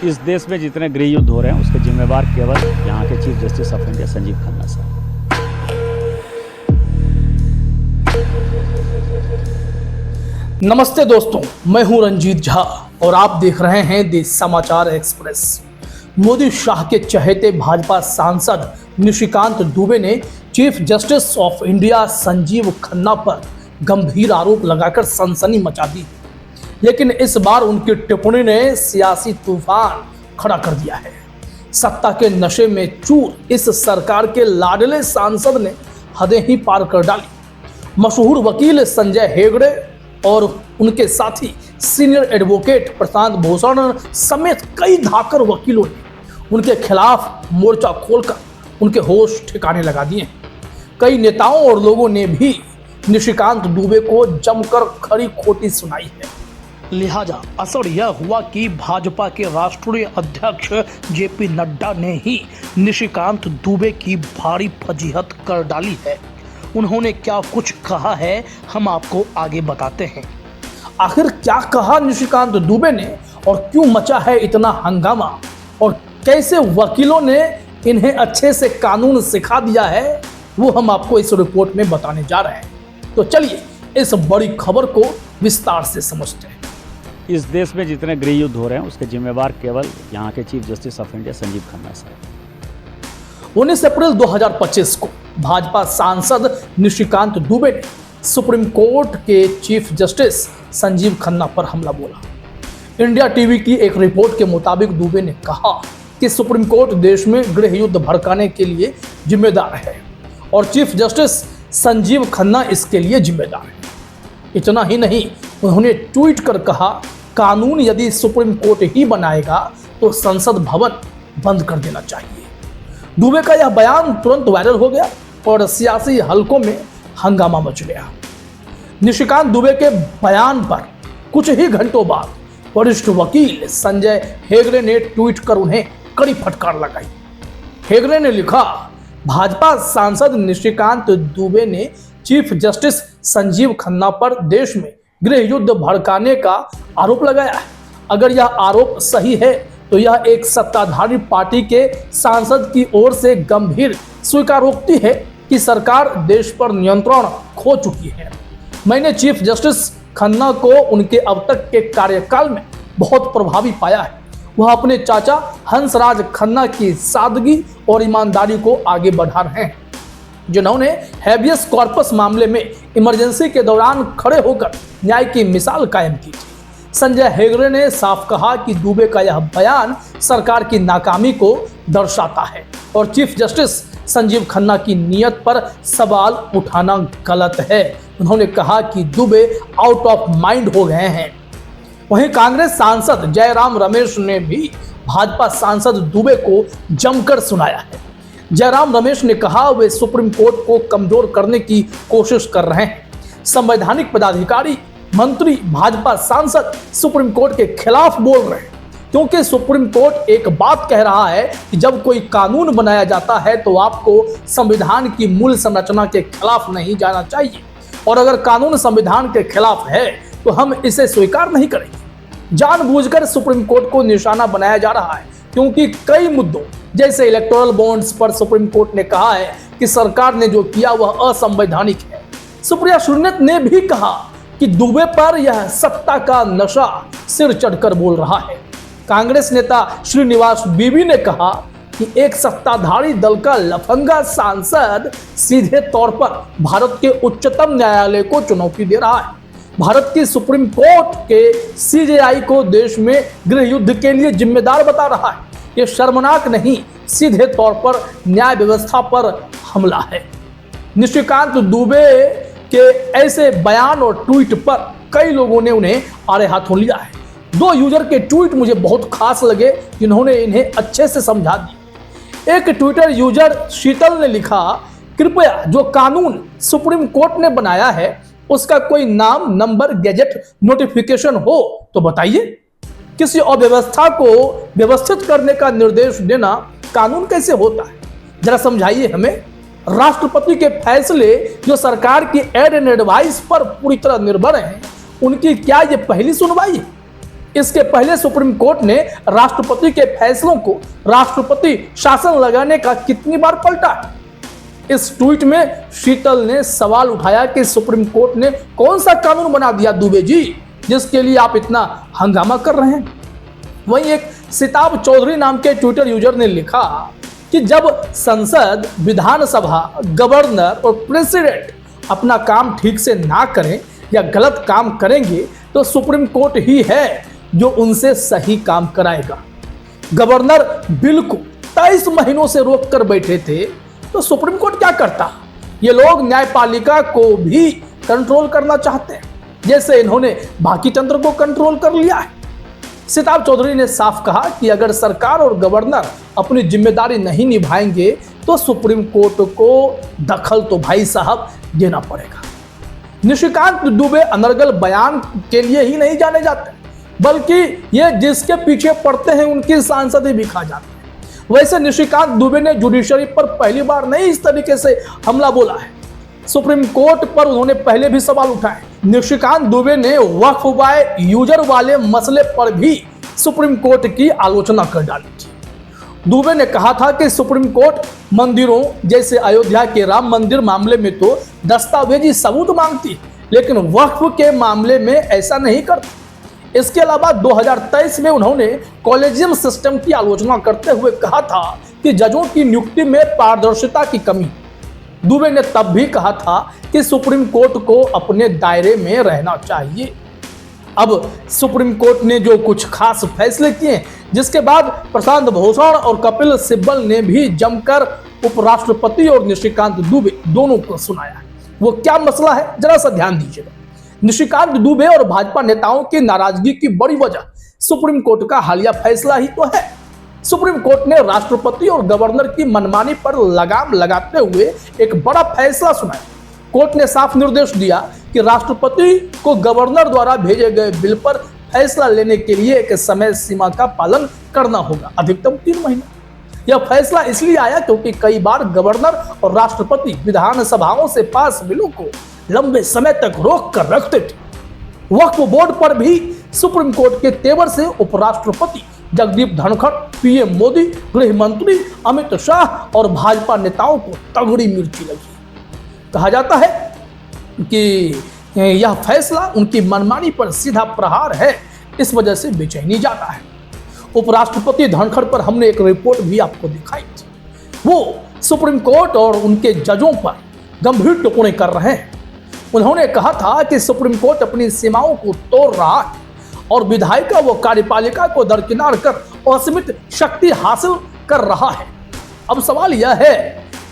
इस देश में जितने गृह युद्ध हो रहे हैं उसके जिम्मेवार केवल यहाँ के chief justice of India Sanjeev Khanna साहब। नमस्ते दोस्तों, मैं हूं रंजीत झा और आप देख रहे हैं देश समाचार एक्सप्रेस। मोदी शाह के चहेते भाजपा सांसद निशिकांत दुबे ने chief justice of India Sanjeev Khanna पर गंभीर आरोप लगाकर सनसनी मचा दी। लेकिन इस बार उनकी टिप्पणी ने सियासी तूफान खड़ा कर दिया है। सत्ता के नशे में चूर इस सरकार के लाडले सांसद ने हदें ही पार कर डाली। मशहूर वकील संजय हेगड़े और उनके साथी सीनियर एडवोकेट प्रशांत भूषण समेत कई धाकर वकीलों ने उनके खिलाफ मोर्चा खोलकर उनके होश ठिकाने लगा दिए। कई नेताओं और लोगों ने भी निशिकांत दुबे को जमकर खरी खोटी सुनाई है। लिहाजा असर यह हुआ कि भाजपा के राष्ट्रीय अध्यक्ष जेपी नड्डा ने ही निशिकांत दुबे की भारी फजीहत कर डाली है। उन्होंने क्या कुछ कहा है हम आपको आगे बताते हैं। आखिर क्या कहा निशिकांत दुबे ने और क्यों मचा है इतना हंगामा, और कैसे वकीलों ने इन्हें अच्छे से कानून सिखा दिया है, वो हम आपको इस रिपोर्ट में बताने जा रहे हैं। तो चलिए इस बड़ी खबर को विस्तार से समझते हैं। इस देश में जितने गृह युद्ध हो रहे हैं उसके जिम्मेवार केवल यहाँ के chief justice of India Sanjeev Khanna साहब। 19 अप्रैल 2025 को भाजपा सांसद निशिकांत दुबे ने सुप्रीम कोर्ट के चीफ जस्टिस संजीव खन्ना पर हमला बोला। इंडिया टीवी की एक रिपोर्ट के मुताबिक दुबे ने कहा कि सुप्रीम कोर्ट देश में गृह युद्ध भड़काने के लिए जिम्मेदार है और चीफ जस्टिस संजीव खन्ना इसके लिए जिम्मेदार है। इतना ही नहीं, उन्होंने ट्वीट कर कहा, कानून यदि सुप्रीम कोर्ट ही बनाएगा तो संसद भवन बंद कर देना चाहिए। दुबे का यह बयान तुरंत वायरल हो गया और सियासी हलकों में हंगामा मच गया। निशिकांत दुबे के बयान पर कुछ ही घंटों बाद वरिष्ठ वकील संजय हेगड़े ने ट्वीट कर उन्हें कड़ी फटकार लगाई। हेगड़े ने लिखा, भाजपा सांसद निशिकांत दुबे ने चीफ जस्टिस संजीव खन्ना पर देश में गृह युद्ध भड़काने का आरोप लगाया है। अगर यह आरोप सही है तो यह एक सत्ताधारी पार्टी के सांसद की ओर से गंभीर स्वीकारोक्ति है कि सरकार देश पर नियंत्रण खो चुकी है। मैंने चीफ जस्टिस खन्ना को उनके अब तक के कार्यकाल में बहुत प्रभावी पाया है। वह अपने चाचा हंसराज खन्ना की सादगी और ईमानदारी को आगे बढ़ा रहे हैं, जिन्होंने हैबियस कॉर्पस मामले में इमरजेंसी के दौरान खड़े होकर न्याय की मिसाल कायम की थी। संजय हेगड़े ने साफ कहा कि दुबे का यह बयान सरकार की नाकामी को दर्शाता है और चीफ जस्टिस संजीव खन्ना की नीयत पर सवाल उठाना गलत है। उन्होंने कहा कि दुबे आउट ऑफ माइंड हो गए हैं। वहीं कांग्रेस सांसद जयराम रमेश ने भी भाजपा सांसद दुबे को जमकर सुनाया है। जयराम रमेश ने कहा, वे सुप्रीम कोर्ट को कमजोर करने की कोशिश कर रहे हैं। संवैधानिक पदाधिकारी, मंत्री, भाजपा सांसद सुप्रीम कोर्ट के खिलाफ बोल रहे हैं, क्योंकि सुप्रीम कोर्ट एक बात कह रहा है कि जब कोई कानून बनाया जाता है तो आपको संविधान की मूल संरचना के खिलाफ नहीं जाना चाहिए, और अगर कानून संविधान के खिलाफ है तो हम इसे स्वीकार नहीं करेंगे। जानबूझकर सुप्रीम कोर्ट को निशाना बनाया जा रहा है, क्योंकि कई मुद्दों जैसे इलेक्टोरल बॉन्ड्स पर सुप्रीम कोर्ट ने कहा है कि सरकार ने जो किया वह असंवैधानिक है। सुप्रिया सुले ने भी कहा कि दुबे पर यह सत्ता का नशा सिर चढ़कर बोल रहा है। कांग्रेस नेता श्रीनिवास बीवी ने कहा कि एक सत्ताधारी दल का लफंगा सांसद सीधे तौर पर भारत के उच्चतम न्यायालय को चुनौती दे रहा है। भारत की सुप्रीम कोर्ट के सीजेआई को देश में गृह युद्ध के लिए जिम्मेदार बता रहा है। ये शर्मनाक नहीं, सीधे तौर पर न्याय व्यवस्था पर हमला है। निशिकांत दुबे के ऐसे बयान और ट्वीट पर कई लोगों ने उन्हें आड़े हाथों लिया है। 2 यूजर के ट्वीट मुझे बहुत खास लगे, जिन्होंने इन्हें अच्छे से समझा दिया। एक ट्विटर यूजर शीतल ने लिखा, कृपया जो कानून सुप्रीम कोर्ट ने बनाया है उसका कोई नाम, नंबर, गैजेट नोटिफिकेशन हो तो बताइए। किसी अव्यवस्था को व्यवस्थित करने का निर्देश देना कानून कैसे होता है, जरा समझाइए हमें। राष्ट्रपति के फैसले जो सरकार की एड एंड एडवाइस पर पूरी तरह निर्भर हैं, उनकी क्या ये पहली सुनवाई है? इसके पहले सुप्रीम कोर्ट ने राष्ट्रपति के फैसलों को राष्ट्रपति शासन लगाने का कितनी बार पलटा है? इस ट्वीट में शीतल ने सवाल उठाया कि सुप्रीम कोर्ट ने कौन सा कानून बना दिया दुबे जी, जिसके लिए आप इतना हंगामा कर रहे हैं। वहीं एक सिताब चौधरी नाम के ट्विटर यूजर ने लिखा कि जब संसद, विधानसभा, गवर्नर और प्रेसिडेंट अपना काम ठीक से ना करें या गलत काम करेंगे तो सुप्रीम कोर्ट ही है जो उनसे सही काम कराएगा। गवर्नर बिल को 23 महीनों से रोक कर बैठे थे तो सुप्रीम कोर्ट क्या करता? ये लोग न्यायपालिका को भी कंट्रोल करना चाहते हैं, जैसे इन्होंने बाकी तंत्र को कंट्रोल कर लिया है। सिताब चौधरी ने साफ कहा कि अगर सरकार और गवर्नर अपनी जिम्मेदारी नहीं निभाएंगे तो सुप्रीम कोर्ट को दखल तो भाई साहब देना पड़ेगा। निशिकांत दुबे अनर्गल बयान के लिए ही नहीं जाने जाते, बल्कि ये जिसके पीछे पड़ते हैं उनकी सांसद भी खा जाते हैं। वैसे निशिकांत दुबे ने जुडिशरी पर पहली बार नहीं इस तरीके से हमला बोला है। सुप्रीम कोर्ट पर उन्होंने पहले भी सवाल उठाए। निशिकांत दुबे ने वक्फ बाय यूजर वाले मसले पर भी सुप्रीम कोर्ट की आलोचना कर डाली थी। दुबे ने कहा था कि सुप्रीम कोर्ट मंदिरों जैसे अयोध्या के राम मंदिर मामले में तो दस्तावेजी सबूत मांगती है, लेकिन वक्फ के मामले में ऐसा नहीं करती। इसके अलावा 2023 में उन्होंने कॉलेजियम सिस्टम की आलोचना करते हुए कहा था कि जजों की नियुक्ति में पारदर्शिता की कमी। दुबे ने तब भी कहा था कि सुप्रीम कोर्ट को अपने दायरे में रहना चाहिए। अब सुप्रीम कोर्ट ने जो कुछ खास फैसले किए, जिसके बाद प्रशांत भूषण और कपिल सिब्बल ने भी जमकर उपराष्ट्रपति और निशिकांत दुबे दोनों को सुनाया। वो क्या मसला है, जरा सा ध्यान दीजिएगा। निशिकांत दुबे और भाजपा नेताओं की नाराजगी की बड़ी वजह सुप्रीम कोर्ट का हालिया फैसला ही तो है। सुप्रीम कोर्ट ने राष्ट्रपति और गवर्नर की मनमानी पर लगाम लगाते हुए एक बड़ा फैसला सुनाया। कोर्ट ने साफ निर्देश दिया कि राष्ट्रपति को गवर्नर द्वारा भेजे गए बिल पर फैसला लेने के लिए एक समय सीमा का पालन करना होगा, अधिकतम 3 महीने। यह फैसला इसलिए आया क्योंकि कई बार गवर्नर और राष्ट्रपति विधानसभाओं से पास बिलों को लंबे समय तक रोक कर रखते थे। वक्फ बोर्ड पर भी सुप्रीम कोर्ट के तेवर से उपराष्ट्रपति जगदीप धनखड़, पीएम मोदी, गृह मंत्री अमित शाह और भाजपा नेताओं को तगड़ी मिर्ची लगी। कहा जाता है कि यह फैसला उनकी मनमानी पर सीधा प्रहार है, इस वजह से बेचैनी ज्यादा है। उपराष्ट्रपति धनखड़ पर हमने एक रिपोर्ट भी आपको दिखाई थी। वो सुप्रीम कोर्ट और उनके जजों पर गंभीर टिप्पणी कर रहे हैं। उन्होंने कहा था कि सुप्रीम कोर्ट अपनी सीमाओं को तोड़ रहा है और विधायिका व कार्यपालिका को दरकिनार कर असीमित शक्ति हासिल कर रहा है। अब सवाल यह है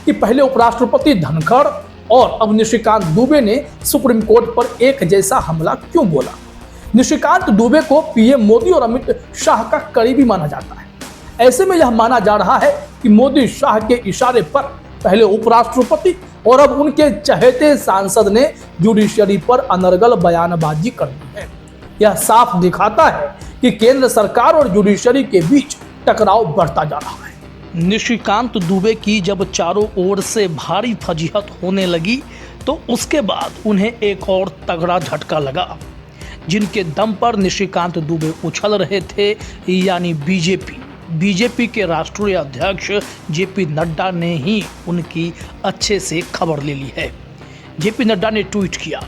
कि पहले उपराष्ट्रपति धनखड़ और अब निशिकांत दुबे ने सुप्रीम कोर्ट पर एक जैसा हमला क्यों बोला? निशिकांत दुबे को पीएम मोदी और अमित शाह का करीबी माना जाता है। ऐसे में यह माना जा रहा है कि मोदी शाह के इशारे पर पहले उपराष्ट्रपति और अब उनके चहेते सांसद ने जुडिशरी पर अनर्गल बयानबाजी कर दी है। यह साफ दिखाता है कि केंद्र सरकार और जुडिशरी के बीच टकराव बढ़ता जा रहा है। निशिकांत दुबे की जब चारों ओर से भारी फजीहत होने लगी तो उसके बाद उन्हें एक और तगड़ा झटका लगा, जिनके दम पर निशिकांत दुबे उछल रहे थे, यानी बीजेपी के राष्ट्रीय अध्यक्ष जेपी नड्डा ने ही उनकी अच्छे से खबर ले ली है। जेपी नड्डा ने ट्वीट किया,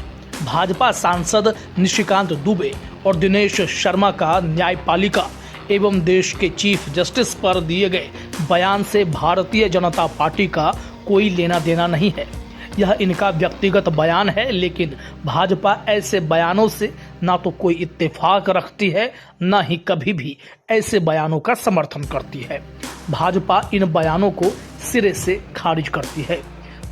भाजपा सांसद निशिकांत दुबे और दिनेश शर्मा का न्यायपालिका एवं देश के चीफ जस्टिस पर दिए गए बयान से भारतीय जनता पार्टी का कोई लेना देना नहीं है। यह इनका व्यक्तिगत बयान है, लेकिन भाजपा ऐसे बयानों से ना तो कोई इत्तेफाक रखती है, ना ही कभी भी ऐसे बयानों का समर्थन करती है। भाजपा इन बयानों को सिरे से खारिज करती है।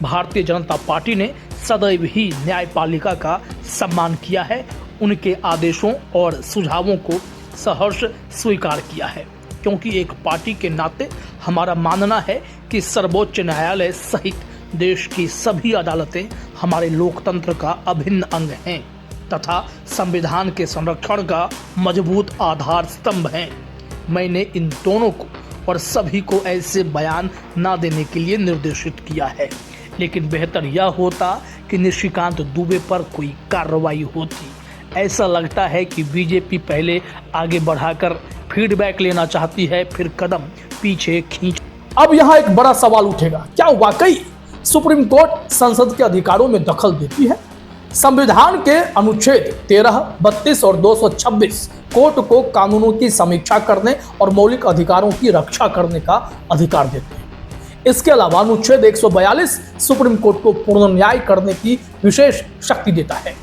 भारतीय जनता पार्टी ने सदैव ही न्यायपालिका का सम्मान किया है, उनके आदेशों और सुझावों को सहर्ष स्वीकार किया है, क्योंकि एक पार्टी के नाते हमारा मानना है कि सर्वोच्च न्यायालय सहित देश की सभी अदालतें हमारे लोकतंत्र का अभिन्न अंग हैं तथा संविधान के संरक्षण का मजबूत आधार स्तंभ हैं। मैंने इन दोनों को और सभी को ऐसे बयान न देने के लिए निर्देशित किया है, लेकिन बेहतर यह होता कि निशिकांत दुबे पर कोई कार्रवाई होती। ऐसा लगता है कि बीजेपी पहले आगे बढ़ाकर फीडबैक लेना चाहती है, फिर कदम पीछे खींच। अब यहाँ एक बड़ा सवाल उठेगा, क्या वाकई सुप्रीम कोर्ट संसद के अधिकारों में दखल देती है? संविधान के अनुच्छेद 13, 32 और 226 कोर्ट को कानूनों की समीक्षा करने और मौलिक अधिकारों की रक्षा करने का अधिकार देते हैं। इसके अलावा अनुच्छेद 142 सुप्रीम कोर्ट को पूर्ण न्याय करने की विशेष शक्ति देता है,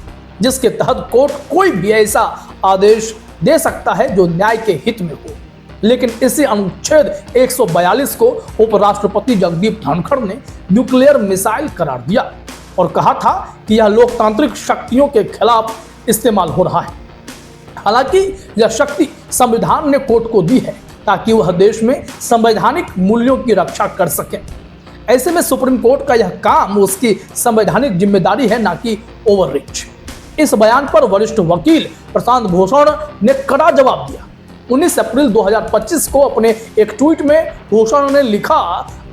जिसके तहत कोर्ट कोई भी ऐसा आदेश दे सकता है जो न्याय के हित में हो। लेकिन इसी अनुच्छेद 142 को उपराष्ट्रपति जगदीप धनखड़ ने न्यूक्लियर मिसाइल करार दिया और कहा था कि यह लोकतांत्रिक शक्तियों के खिलाफ इस्तेमाल हो रहा है। हालांकि यह शक्ति संविधान ने कोर्ट को दी है ताकि वह देश में संवैधानिक मूल्यों की रक्षा कर सके। ऐसे में सुप्रीम कोर्ट का यह काम उसकी संवैधानिक जिम्मेदारी है, ना कि ओवररीच। इस बयान पर वरिष्ठ वकील प्रशांत भूषण ने कड़ा जवाब दिया। 19 अप्रैल 2025 को अपने एक ट्वीट में भूषण ने लिखा,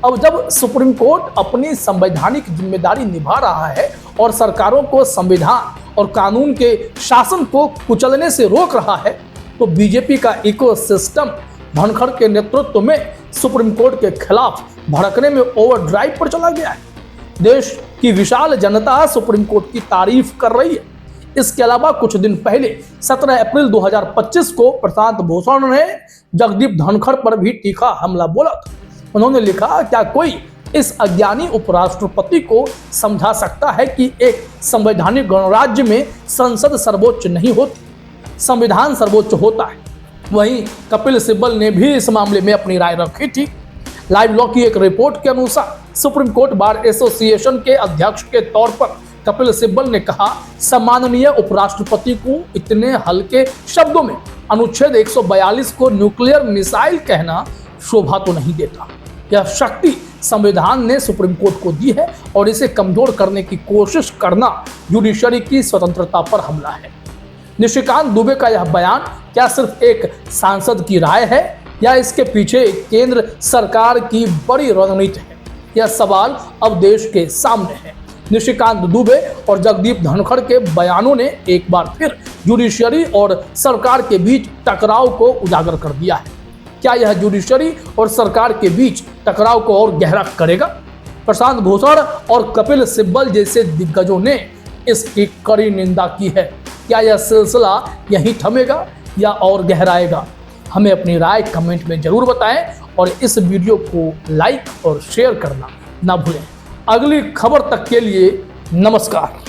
अब जब सुप्रीम कोर्ट अपनी संवैधानिक जिम्मेदारी निभा रहा है और सरकारों को संविधान और कानून के शासन को कुचलने से रोक रहा है, तो बीजेपी का इकोसिस्टम धनखड़ के नेतृत्व में सुप्रीम कोर्ट के खिलाफ भड़कने में ओवरड्राइव पर चला गया है। देश की विशाल जनता सुप्रीम कोर्ट की तारीफ कर रही है। इसके अलावा कुछ दिन पहले 17 अप्रैल 2025 को प्रशांत भूषण ने जगदीप धनखड़ पर भी तीखा हमला बोला था। उन्होंने लिखा, क्या कोई इस अज्ञानी उपराष्ट्रपति को समझा सकता है कि एक संवैधानिक गणराज्य में संसद सर्वोच्च नहीं होती, संविधान सर्वोच्च होता है। वहीं कपिल सिब्बल ने भी इस मामले में अपनी राय रखी थी। लाइव लॉ की एक रिपोर्ट के अनुसार सुप्रीम कोर्ट बार एसोसिएशन के अध्यक्ष के तौर पर कपिल सिब्बल ने कहा, सम्माननीय उपराष्ट्रपति को इतने हल्के शब्दों में अनुच्छेद 142 को न्यूक्लियर मिसाइल कहना शोभा तो नहीं देता। यह शक्ति संविधान ने सुप्रीम कोर्ट को दी है और इसे कमजोर करने की कोशिश करना जुडिशरी की स्वतंत्रता पर हमला है। निशिकांत दुबे का यह बयान क्या सिर्फ एक सांसद की राय है या इसके पीछे केंद्र सरकार की बड़ी रणनीति है? यह सवाल अब देश के सामने है। निशिकांत दुबे और जगदीप धनखड़ के बयानों ने एक बार फिर जुडिशरी और सरकार के बीच टकराव को उजागर कर दिया है। क्या यह जुडिशरी और सरकार के बीच टकराव को और गहरा करेगा? प्रशांत भूषण और कपिल सिब्बल जैसे दिग्गजों ने इसकी कड़ी निंदा की है। क्या यह सिलसिला यहीं थमेगा या और गहराएगा? हमें अपनी राय कमेंट में जरूर बताएं और इस वीडियो को लाइक और शेयर करना ना भूलें। अगली खबर तक के लिए नमस्कार।